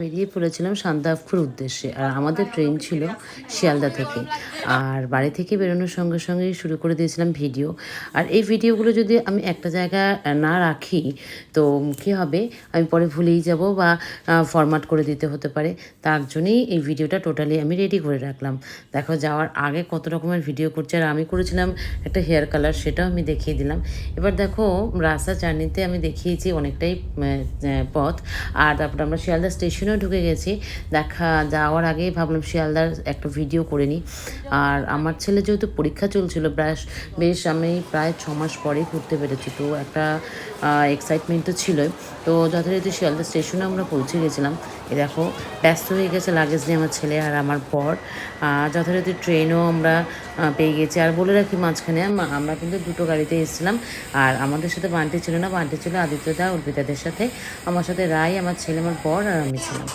বেরিয়ে পড়েছিলাম সান্দাকফুর উদ্দেশ্যে। আর আমাদের ট্রেন ছিল শিয়ালদা থেকে। আর বাড়ি থেকে বেরোনোর সঙ্গে সঙ্গেই শুরু করে দিয়েছিলাম ভিডিও। আর এই ভিডিওগুলো যদি আমি একটা জায়গায় না রাখি, তো কী হবে? আমি পরে ভুলেই যাব বা ফরম্যাট করে দিতে হতে পারে। তার জন্যেই এই ভিডিওটা টোটালি আমি রেডি করে রাখলাম। দেখো যাওয়ার আগে কত রকমের ভিডিও করছি। আর আমি করেছিলাম একটা হেয়ার কালার, সেটাও আমি দেখিয়ে দিলাম। এবার দেখো রাস্তা জার্নিতে আমি দেখিয়েছি অনেকটাই পথ। আর তারপরে আমরা শিয়ালদা স্টেশনেও ঢুকে গেছি। যাওয়ার আগেই ভাবলাম শিয়ালদার একটা ভিডিও করে নিই। আর আমার ছেলে যেহেতু পরীক্ষা চলছিল, বেশ আমি প্রায় 6 মাস পরেই ঘুরতে পেরেছি, তো একটা এক্সাইটমেন্ট তো ছিলই। তো যথারীতি শিয়ালদা স্টেশনে আমরা পৌঁছে গেছিলাম। দেখো ব্যস্ত হয়ে গেছে লাগেজ নিয়ে আমার ছেলে আর আমার বর। যথারীতি ট্রেনও আমরা পেয়ে গেছি। আর বলে রাখি মাঝখানে আমরা কিন্তু দুটো গাড়িতে এসেছিলাম। আর আমাদের সাথে বান্টি ছিল না, বান্টি ছিল আদিত্যদা অর্পিতাদের সাথে। আমার সাথে রাই, আমার ছেলে, আমার বর আর আমি ছিলাম।